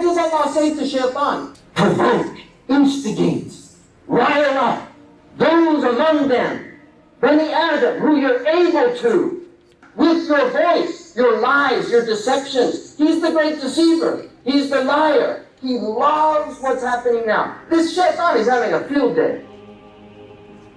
What does Allah say to shaitan? Provoke, instigate, rile up those among them, Bani Adam, who you're able to, with your voice, your lies, your deceptions. He's the great deceiver. He's the liar. He loves what's happening now. This shaitan is having a field day.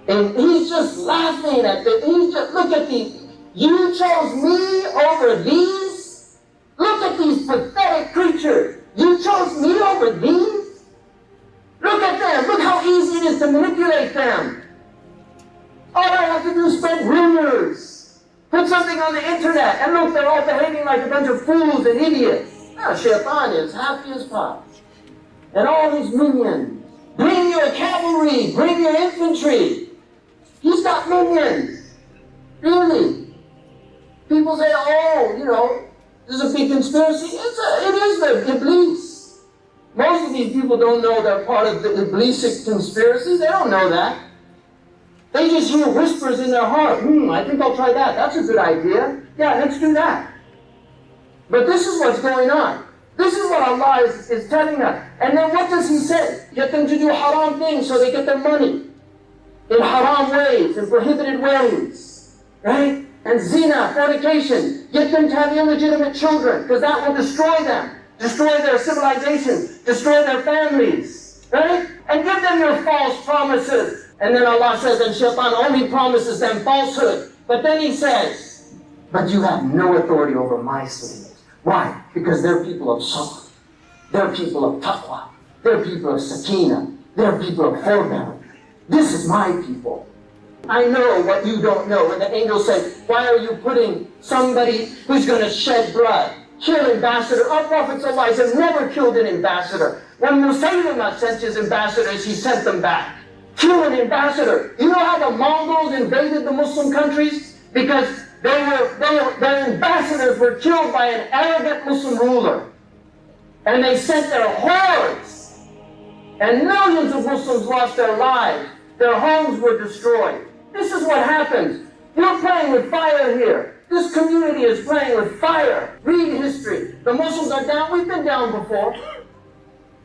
And he's just laughing at look at these. You chose me over these? Look at these pathetic creatures. You chose me over these? Look at them. Look how easy it is to manipulate them. All I have to do is spread rumors. Put something on the internet, and look, they're all behaving like a bunch of fools and idiots. Now, shaitan is happy as pop. And all his minions. Bring your cavalry, bring your infantry. He's got minions. Really. People say, oh, you know, this is a big conspiracy. It is the Iblis. Most of these people don't know they're part of the Iblisic conspiracy. They don't know that. They just hear whispers in their heart. I think I'll try that. That's a good idea. Yeah, let's do that. But this is what's going on. This is what Allah is telling us. And then what does He say? Get them to do haram things so they get their money. In haram ways, in prohibited ways. Right? And zina, fornication. Get them to have illegitimate children, because that will destroy them. Destroy their civilizations. Destroy their families. Right? And give them your false promises. And then Allah says, and shaitan only promises them falsehood. But then He says, but you have no authority over my slaves. Why? Because they're people of sabr. They're people of taqwa. They're people of sakina. They're people of forbearance. This is my people. I know what you don't know. When the angel said, why are you putting somebody who's going to shed blood, kill ambassador? Our Prophet ﷺ never killed an ambassador. When Musaylima sent his ambassadors, he sent them back. Kill an ambassador. You know how the Mongols invaded the Muslim countries? Because their ambassadors were killed by an arrogant Muslim ruler. And they sent their hordes. And millions of Muslims lost their lives. Their homes were destroyed. This is what happens. You're playing with fire here. This community is playing with fire. Read history. The Muslims are down. We've been down before.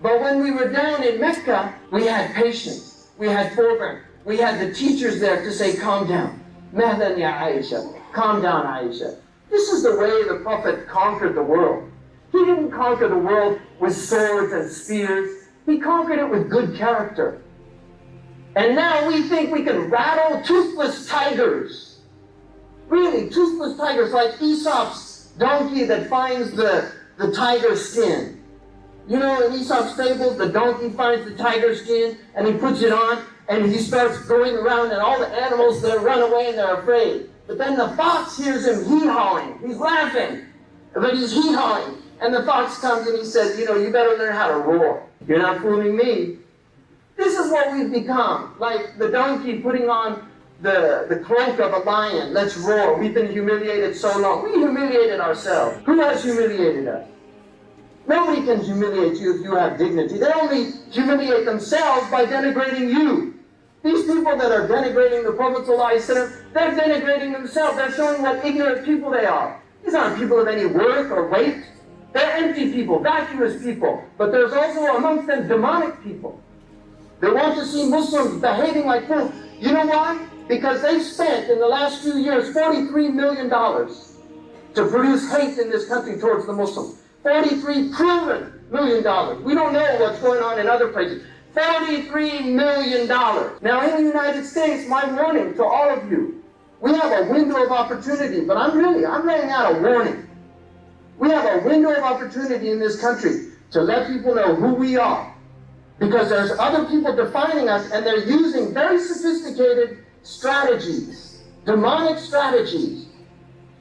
But when we were down in Mecca, we had patience. We had forbearance. We had the teachers there to say, calm down. Mahlan ya Aisha. Calm down, Aisha. This is the way the Prophet conquered the world. He didn't conquer the world with swords and spears. He conquered it with good character. And now we think we can rattle toothless tigers. Really, toothless tigers, like AESOP's donkey that finds the tiger skin. You know, in AESOP's fables, the donkey finds the tiger skin and he puts it on and he starts going around and all the animals, they run away and they're afraid. But then the fox hears him hee-hawing. He's laughing, but he's hee-hawing. And the fox comes and he says, you know, you better learn how to roar. You're not fooling me. This is what we've become. Like the donkey putting on the cloak of a lion. Let's roar. We've been humiliated so long. We humiliated ourselves. Who has humiliated us? Nobody can humiliate you if you have dignity. They only humiliate themselves by denigrating you. These people that are denigrating the Prophet ﷺ, they're denigrating themselves. They're showing what ignorant people they are. These aren't people of any worth or weight. They're empty people, vacuous people. But there's also amongst them demonic people. They want to see Muslims behaving like fools. You know why? Because they spent in the last few years $43 million to produce hate in this country towards the Muslims. $43 proven million. We don't know what's going on in other places. $43 million. Now in the United States, my warning to all of you, we have a window of opportunity, but I'm laying out a warning. We have a window of opportunity in this country to let people know who we are. Because there's other people defining us and they're using very sophisticated strategies, demonic strategies,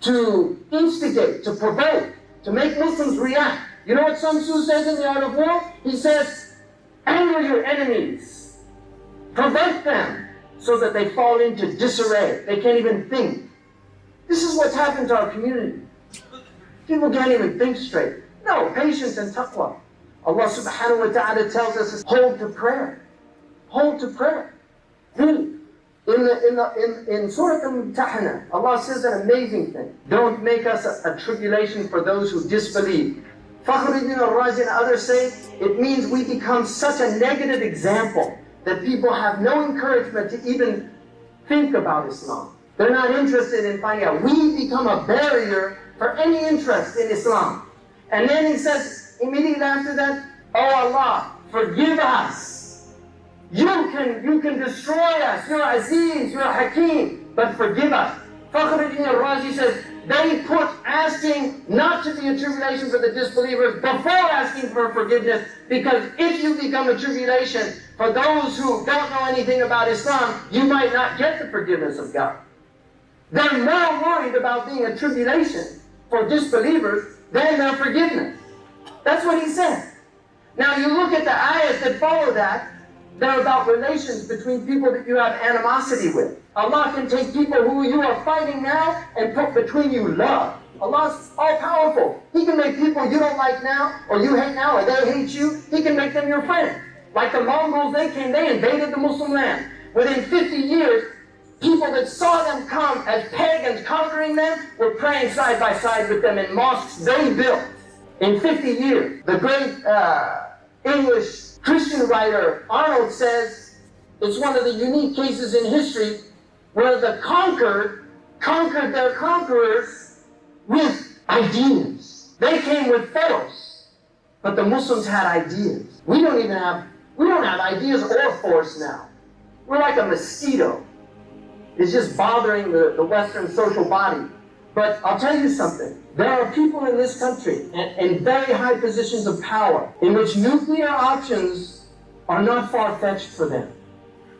to instigate, to provoke, to make Muslims react. You know what Sun Tzu says in The Art of War? He says, anger your enemies. Provoke them so that they fall into disarray. They can't even think. This is what's happened to our community. People can't even think straight. No, patience and taqwa. Allah subhanahu wa ta'ala tells us, hold to prayer. Hold to prayer. Really. In Surat TAHANA, Allah says an amazing thing. Don't make us a tribulation for those who disbelieve. Fakhruddin al-Razi and others say it means we become such a negative example that people have no encouragement to even think about Islam. They're not interested in finding out. We become a barrier for any interest in Islam. And then he says immediately after that, oh Allah, forgive us. You can destroy us. You're Aziz, you're Hakim, but forgive us. Fakhruddin al-Razi says, they put asking not to be a tribulation for the disbelievers before asking for forgiveness, because if you become a tribulation for those who don't know anything about Islam, you might not get the forgiveness of God. They're more worried about being a tribulation for disbelievers than their forgiveness. That's what he said. Now you look at the ayahs that follow that, they're about relations between people that you have animosity with. Allah can take people who you are fighting now and put between you love. Allah's all-powerful. He can make people you don't like now, or you hate now, or they hate you. He can make them your friend. Like the Mongols, they invaded the Muslim land. Within 50 years, people that saw them come as pagans conquering them were praying side by side with them in mosques they built. In 50 years, the great English Christian writer Arnold says it's one of the unique cases in history where the conquered conquered their conquerors with ideas. They came with force, but the Muslims had ideas. We don't have ideas or force now. We're like a mosquito. It's just bothering the Western social body. But I'll tell you something. There are people in this country in very high positions of power in which nuclear options are not far-fetched for them.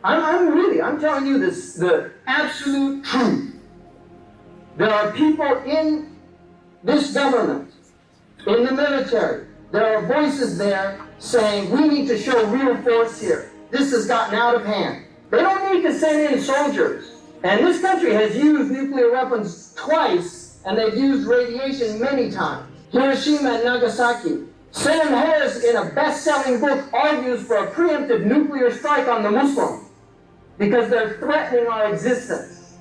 I'm telling you this, the absolute truth. There are people in this government, in the military, there are voices there saying we need to show real force here. This has gotten out of hand. They don't need to send in soldiers. And this country has used nuclear weapons twice, and they've used radiation many times. Hiroshima and Nagasaki. Sam Harris, in a best-selling book, argues for a preemptive nuclear strike on the Muslims because they're threatening our existence.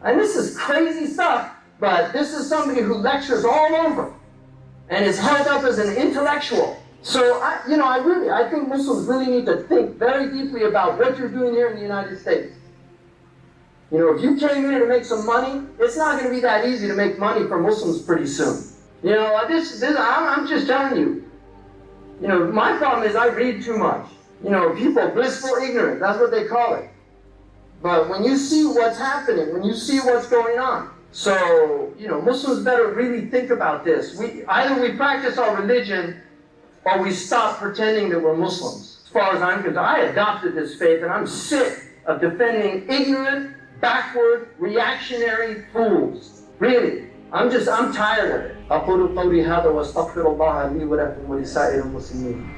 And this is crazy stuff, but this is somebody who lectures all over and is held up as an intellectual. So, I think Muslims really need to think very deeply about what you're doing here in the United States. You know, if you came here to make some money, it's not going to be that easy to make money for Muslims pretty soon. You know, I'm just telling you. You know, my problem is I read too much. You know, people, blissful ignorant, that's what they call it. But when you see what's happening, when you see what's going on, so, you know, Muslims better really think about this. Either we practice our religion or we stop pretending that we're Muslims. As far as I'm concerned, I adopted this faith and I'm sick of defending ignorant, backward, reactionary fools. Really. I'm tired of it. أقول قولي هذا واستغفر الله لي ولكم ولسائر المسلمين.